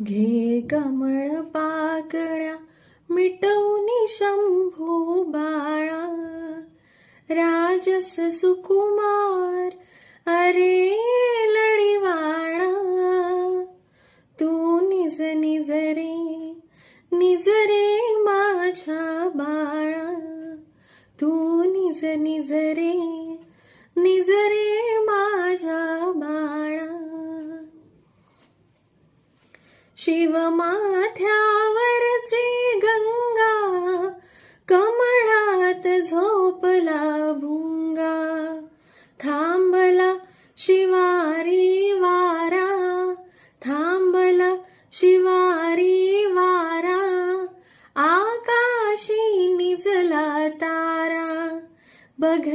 घे कमळ पाकळ्या मिटवूनी शंभू बाळा, राजस सुकुमार अरे लढीवाळा. तू निज निज रे माझ्या बाळा, तू निज निज रे माझ्या बाळा. शिवमाथ्यावरची गंगा कमळात झोपला भुंगा, थांबला शिवारी वारा, थांबला शिवारी वारा. आकाशी निजला तारा, बघ